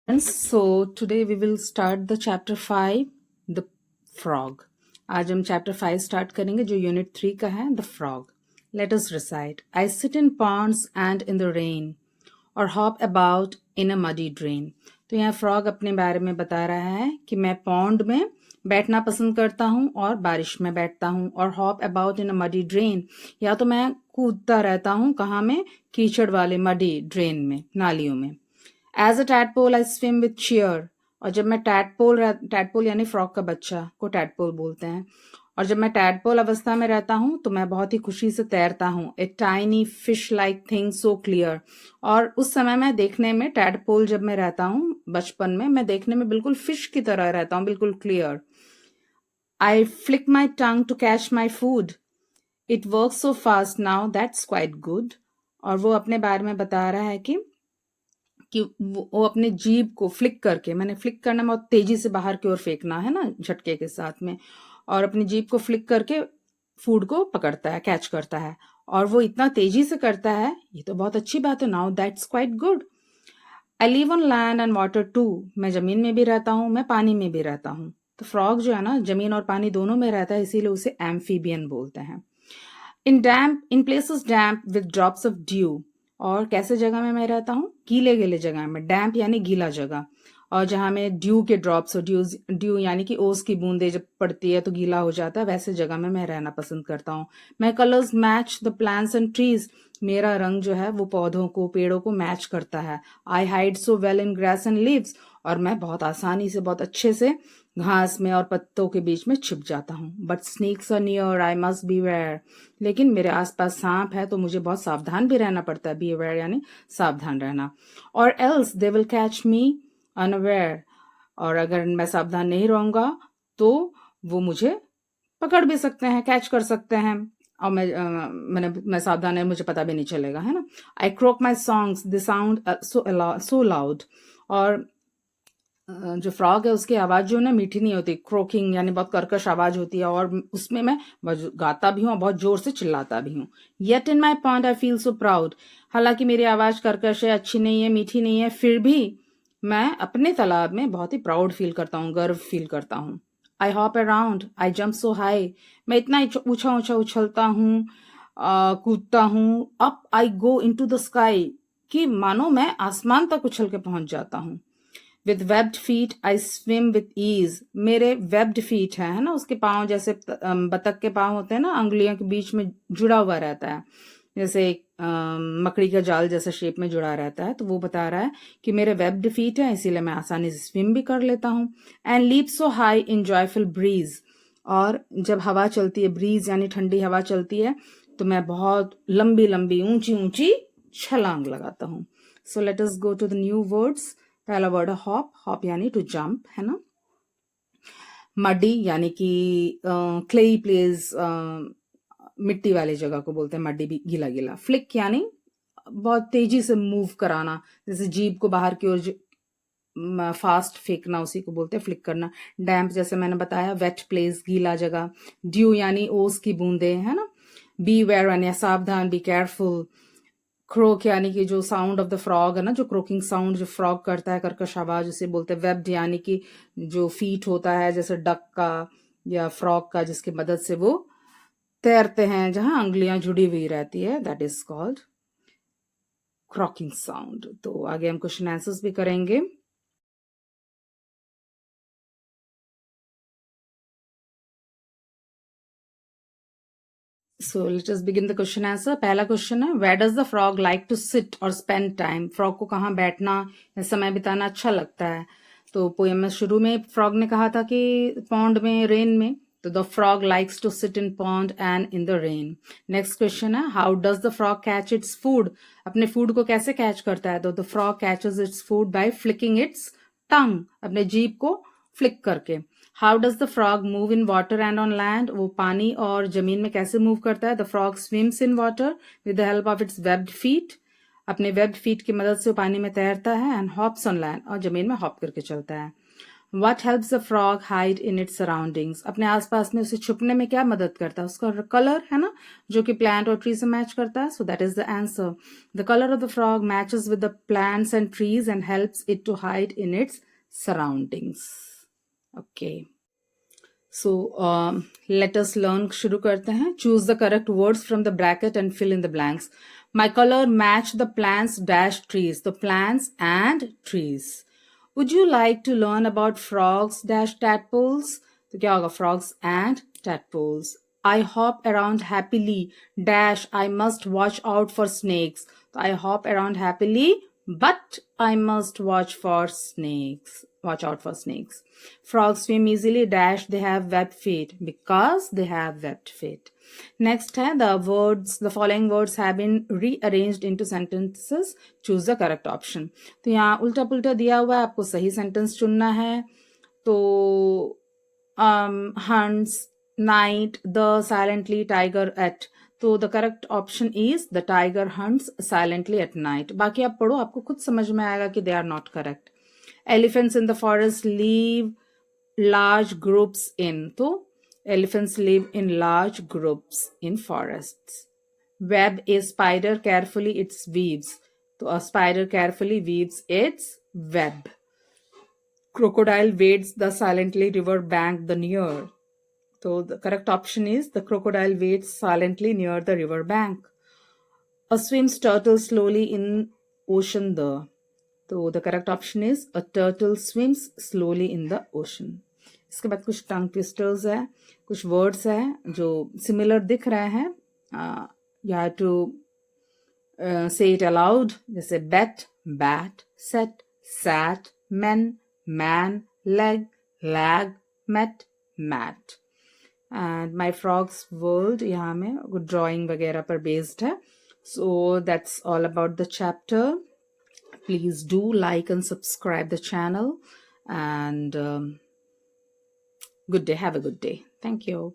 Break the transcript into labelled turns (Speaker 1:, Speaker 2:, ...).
Speaker 1: So today we will start the chapter 5, the frog. आज हम chapter 5 start करेंगे जो unit 3 का है, the frog. Let us recite. I sit in ponds and in the rain or hop about in a muddy drain. तो यहाँ frog अपने बारे में बता रहा है कि मैं pond में बैठना पसंद करता हूँ और बारिश में बैठता हूँ और hop about in a muddy drain या तो मैं कूदता रहता हूँ कहाँ में कीचड़ वाले muddy drain में नालियों में as a tadpole I swim with cheer और जब मैं टैडपोल यानी फ्रॉग का बच्चा को टैडपोल बोलते हैं और जब मैं टैडपोल अवस्था में रहता हूं तो मैं बहुत ही खुशी से तैरता हूं a tiny fish like thing so clear और उस समय मैं देखने में टैडपोल जब मैं रहता हूं बचपन में मैं देखने में बिल्कुल फिश की तरह रहता हूं बिल्कुल clear I flick my tongue to catch my food it work so fast now that's quite good और वो अपने बारे में बता रहा है कि वो अपने जीभ को फ्लिक करके मैंने फ्लिक करना बहुत तेजी से बाहर की ओर फेंकना है ना झटके के साथ में और अपनी जीभ को फ्लिक करके फूड को पकड़ता है कैच करता है और वो इतना तेजी से करता है ये तो बहुत अच्छी बात है now that's quite good I live on land and water too मैं जमीन में भी रहता हूँ मैं पानी में भी रहता हूँ तो फ्रॉग जो है ना जमीन और पानी दोनों में रहता है इसीलिए उसे एम्फीबियन बोलते हैं in places damp with drops of due और कैसे जगह में मैं रहता हूँ गीले गीले जगह में डैम्प यानी गीला जगह और जहां में ड्यू के ड्रॉप्स हो ड्यू यानी कि ओस की बूंदे जब पड़ती है तो गीला हो जाता है वैसे जगह में मैं रहना पसंद करता हूँ मैं colours match the plants and trees मेरा रंग जो है वो पौधों को पेड़ों को मैच करता है आई hide so well in grass and leaves और मैं बहुत आसानी से बहुत अच्छे से घास में और पत्तों के बीच में छिप जाता हूँ but snakes are near I must beware लेकिन मेरे आसपास सांप है तो मुझे बहुत सावधान भी रहना पड़ता है बी अवेयर यानी सावधान रहना और else they will catch me unaware और अगर मैं सावधान नहीं रहूंगा तो वो मुझे पकड़ भी सकते हैं कैच कर सकते हैं और मैं सावधान है मुझे पता भी नहीं चलेगा है ना I croak my songs the sound so loud और जो फ्रॉग है उसकी आवाज जो ना मीठी नहीं होती क्रोकिंग यानी बहुत कर्कश आवाज होती है और उसमें मैं गाता भी हूँ और बहुत जोर से चिल्लाता भी हूँ yet in my point I feel so proud हालांकि मेरी आवाज कर्कश है अच्छी नहीं है मीठी नहीं है फिर भी मैं अपने तालाब में बहुत ही प्राउड फील करता हूँ गर्व फील करता हूँ I hop around I jump so high मैं इतना ऊंचा ऊंचा उछलता हूँ कूदता हूँ up I go into the sky कि मानो मैं आसमान तक उछल के पहुंच जाता हूँ with webbed feet I swim with ease मेरे वेब्ड फीट है ना उसके पाँव जैसे बतख के पाँव होते हैं ना अंगुलियों के बीच में जुड़ा हुआ रहता है जैसे मकड़ी का जाल जैसा शेप में जुड़ा रहता है तो वो बता रहा है कि मेरे वेब्ड फीट है इसीलिए मैं आसानी से स्विम भी कर लेता हूँ and leap so high in joyful breeze और जब हवा चलती है ब्रीज यानी ठंडी हवा चलती है तो मैं बहुत लंबी लंबी ऊंची ऊंची छलांग लगाता हूँ so let us go to the new words पहला वर्ड है हॉप हॉप यानी टू जंप है ना मडी यानी कि क्लेई प्लेस मिट्टी वाली जगह को बोलते हैं मड्डी भी गीला गीला फ्लिक यानी बहुत तेजी से मूव कराना जैसे जीभ को बाहर की ओर फास्ट फेंकना उसी को बोलते हैं फ्लिक करना डैम्प जैसे मैंने बताया वेट प्लेस गीला जगह ड्यू यानी ओस की बूंदे है ना बी वेयर यानी सावधान बी केयरफुल क्रोक यानी कि जो साउंड ऑफ द फ्रॉग है ना जो क्रोकिंग साउंड जो फ्रॉग करता है कर्कश आवाज उसे बोलते हैं वेब्ड यानी कि जो फीट होता है जैसे डक का या फ्रॉग का जिसकी मदद से वो तैरते हैं जहां अंगुलियां जुड़ी हुई रहती है that is called croaking sound तो आगे हम क्वेश्चन आंसर्स भी करेंगे So let us begin the question answer. पहला क्वेश्चन है where does the frog like to sit or spend time? Frog को कहाँ बैठना या समय बिताना अच्छा लगता है तो पोएम में शुरू में फ्रॉग ने कहा था कि पॉन्ड में रेन में तो the frog likes to sit in pond and in the rain next question है how does the frog catch its food अपने फूड को कैसे कैच करता है तो the frog catches its food by flicking its tongue अपने जीभ को फ्लिक करके how does the frog move in water and on land वो पानी और जमीन में कैसे मूव करता है the frog swims in water with the help of its webbed feet अपने वेब्ड फीट की मदद से पानी में तैरता है एंड हॉप्स ऑन लैंड और जमीन में हॉप करके चलता है What helps the frog hide in its surroundings? अपने आसपास में उसे छुपने में क्या मदद करता है? उसका कलर है ना, जो कि प्लांट और ट्री से मैच करता है. So that is the answer. The color of the frog matches with the plants and trees and helps it to hide in its surroundings. Okay. So let us learn. शुरू करते हैं. Choose the correct words from the bracket and fill in the blanks. My color match the plants dash trees. The plants and trees. Would you like to learn about frogs dash tadpoles? तो क्या होगा? Frogs and tadpoles. I hop around happily dash I must watch out for snakes. तो I hop around happily but I must watch out for snakes. Frogs swim easily dash they have webbed feet because they have webbed feet. Next है the following words have been rearranged into sentences. Choose the correct option. तो यहाँ उल्टा पुल्टा दिया हुआ है, आपको सही सेंटेंस चुनना है. तो hunts night the silently tiger at. तो the correct option is the tiger hunts silently at night. बाकी आप पढ़ो, आपको खुद समझ में आएगा कि they are not correct. Elephants in the forest live large groups in. तो elephants live in large groups in forests. Web a spider carefully its weaves. तो a spider carefully weaves its web. Crocodile wades the silently river bank the near. So the correct option is the crocodile wades silently near the river bank. A swims turtle slowly in ocean the. तो the correct option is a turtle swims slowly in the ocean. इसके बाद कुछ टंग twisters है, कुछ words हैं जो similar दिख रहे हैं. You have to say it aloud. जैसे bet, bat, set, sat, men, man, leg, lag, met, mat. And my frog's world यहाँ में कुछ ड्राइंग वगैरह पर बेस्ड है. So that's all about the chapter. Please do like and subscribe the channel, and good day. Have a good day. Thank you.